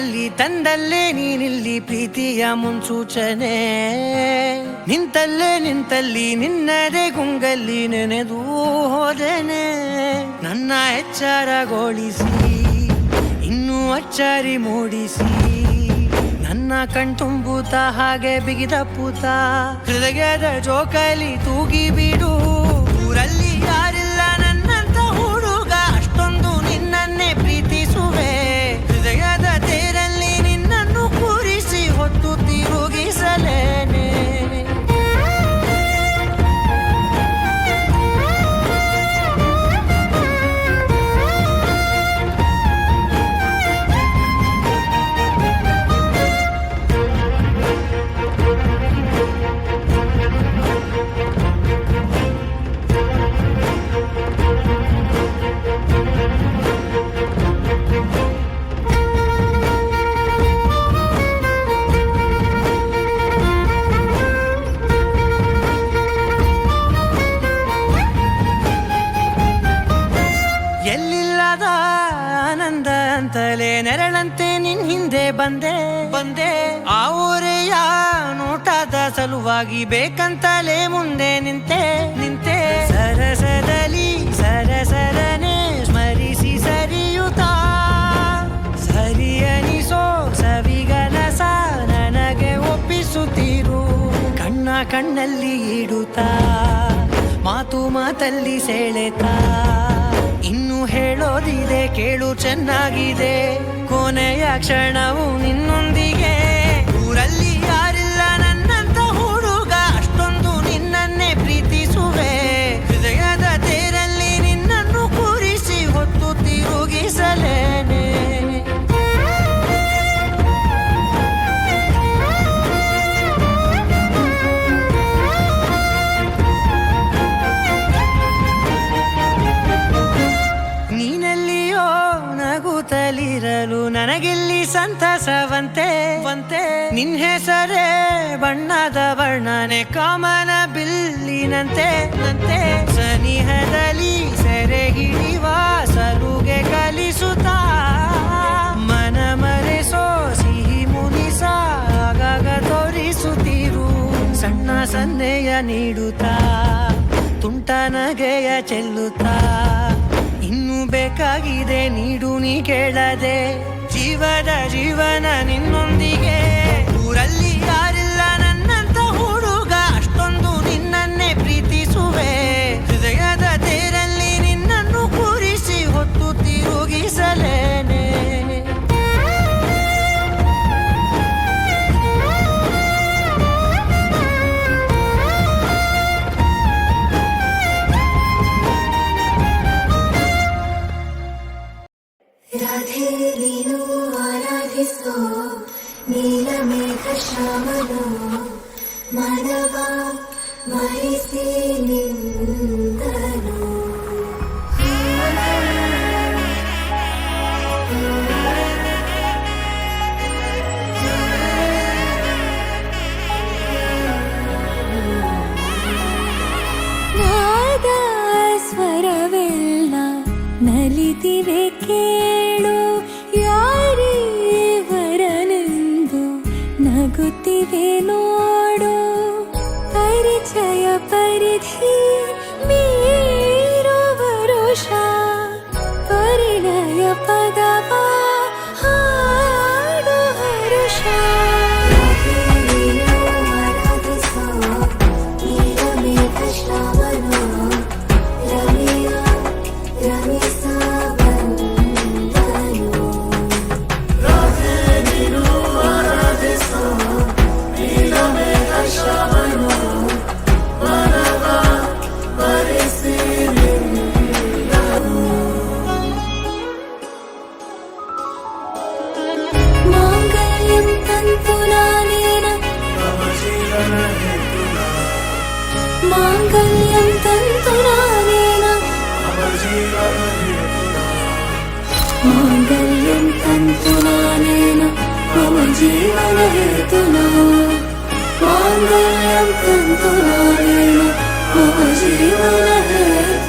ಕಣ್ಣಲ್ಲಿ ತಂದಲ್ಲೇ ನೀನಿಲ್ಲಿ ಪ್ರೀತಿಯ ಮುನ್ಸೂಚನೆ. ನಿಂತಲ್ಲಿ ನಿನ್ನದೇ ಗುಂಗಲ್ಲಿ ನೆನೆದು ಹೋದನೆ. ನನ್ನ ಎಚ್ಚರಗೊಳಿಸಿ ಇನ್ನೂ ಅಚ್ಚರಿ ಮೂಡಿಸಿ, ನನ್ನ ಕಣ್ತುಂಬುತ್ತ ಹಾಗೆ ಬಿಗಿದ ಪೂತ ಹೃದಯದ ಜೋಕಾಲಿ ತೂಗಿ ಬಿಡು. ಊರಲ್ಲಿ ಯಾರಿಲ್ಲ ನನ್ನಂತ ಹುಡುಗ, ಅಷ್ಟೊಂದು ನಿನ್ನನ್ನೇ ಪ್ರೀತಿಸುವೆ. ಹೃದಯದ ತೇರಲ್ಲಿ ನಿನ್ನನ್ನು ಕೂರಿಸಿ ಹೊತ್ತು ತಿರುಗಿಸಲೇನೆ. ಎಲ್ಲಿಲ್ಲದ ಆನಂದ ಅಂತಲೇ ನೆರಳಂತೆ ನಿನ್ ಹಿಂದೆ ಬಂದೆ. ಆ ಊರೆಯ ನೋಟದ ಸಲುವಾಗಿ ಬೇಕಂತಲೇ ಮುಂದೆ ನಿಂತೆ. ಸರಸದಲ್ಲಿ ಸರಸರನೆ ಸ್ಮರಿಸಿ ಸರಿಯುತ್ತಾ, ಸರಿ ಅನಿಸೋ ಸವಿಗನಸ ನನಗೆ ಒಪ್ಪಿಸುತ್ತೀರು. ಕಣ್ಣಲ್ಲಿ ಇಡುತ್ತಾ, ಮಾತಲ್ಲಿ ಸೆಳೆತಾ, ಇನ್ನು ಹೇಳೋದಿದೆ ಕೇಳು ಚೆನ್ನಾಗಿದೆ. ಕೊನೆಯ ಕ್ಷಣವು ನಿನ್ನೊಂದಿಗೆ. ಊರಲ್ಲಿ ಯಾರಿಲ್ಲ ನನ್ನಂತ ಹುಡುಗ, ಅಷ್ಟೊಂದು ನಿನ್ನನ್ನೇ ಪ್ರೀತಿಸುವೆ. ಹೃದಯದ ತೇರಲ್ಲಿ ನಿನ್ನನ್ನು ಕೂರಿಸಿ ಹೊತ್ತು ತಿರುಗಿಸಲೇನೆ. ನಗುತ್ತಲಿರಲು ನನಗಿಲ್ಲಿ ಸಂತಸವಂತೆ. ನಿನ್ ಹೆಸರೇ ಬಣ್ಣದ ವರ್ಣನೆ ಕಾಮನ ಬಿಲ್ಲಿನಂತೆ. ಸನಿಹದಲ್ಲಿ ಸೆರೆ ಹಿಡಿಯುವ ಸಲುಗೆ ಕಲಿಸುತ್ತಾ, ಮನ ಮರೆಸೋ ಸಿಹಿ ಮುನಿಸ ಆಗಾಗ ತೋರಿಸುತ್ತೀರು. ಸಣ್ಣ ಸನ್ನೆಯ ನೀಡುತ್ತಾ, ತುಂಟ ನಗೆಯ ಚೆಲ್ಲುತ್ತಾ, ಇನ್ನು ಬೇಕಾಗಿದೆ ನೀಡು ನೀ ಕೇಳದೆ. ಜೀವನ ನಿನ್ನೊಂದಿಗೆ. ಊರಲ್ಲಿ ಯಾರಿಲ್ಲ ನನ್ನಂತ ಹುಡುಗ, ಅಷ್ಟೊಂದು ನಿನ್ನನ್ನೇ ಪ್ರೀತಿಸುವೆ. ಹೃದಯದ ತೇರಲ್ಲಿ ನಿನ್ನನ್ನು ಕೂರಿಸಿ ಹೊತ್ತು ತಿರುಗಿಸಲೇನೆ. ರಾಧೆ ನೀನು ಆರಾಧಿಸೋ ನೀಲಮೇಘ ಶ್ಯಾಮನು, ಮನವ ಮರಿಸಿ ನಿಂದನು. ನಾದ ಸ್ವರವೆಲ್ಲ ನಲಿದಿವೆ ಕೇಳು, ಯಾರೇ ವರನೆಂದು ನಗುತ್ತಿವೆ ನೋಡು. ಪರಿಚಯ ಪರಿಧಿ ಮೀರುವ ವರುಷ, ಪರಿಣಯ ಪದವ ಹಾಡು ಹರುಷ. ಆರಾಧಿಸೋ ನೀಲಮೇಘ ಶ್ರಾವಣ, ರಮಿಸ माङ्गल्यं तन्तुनानेन माङ्गल्यं तन्तुनानेन मम जीवनहेतुना माङ्गल्यं तन्तुनानेन मम जीवनहेतुना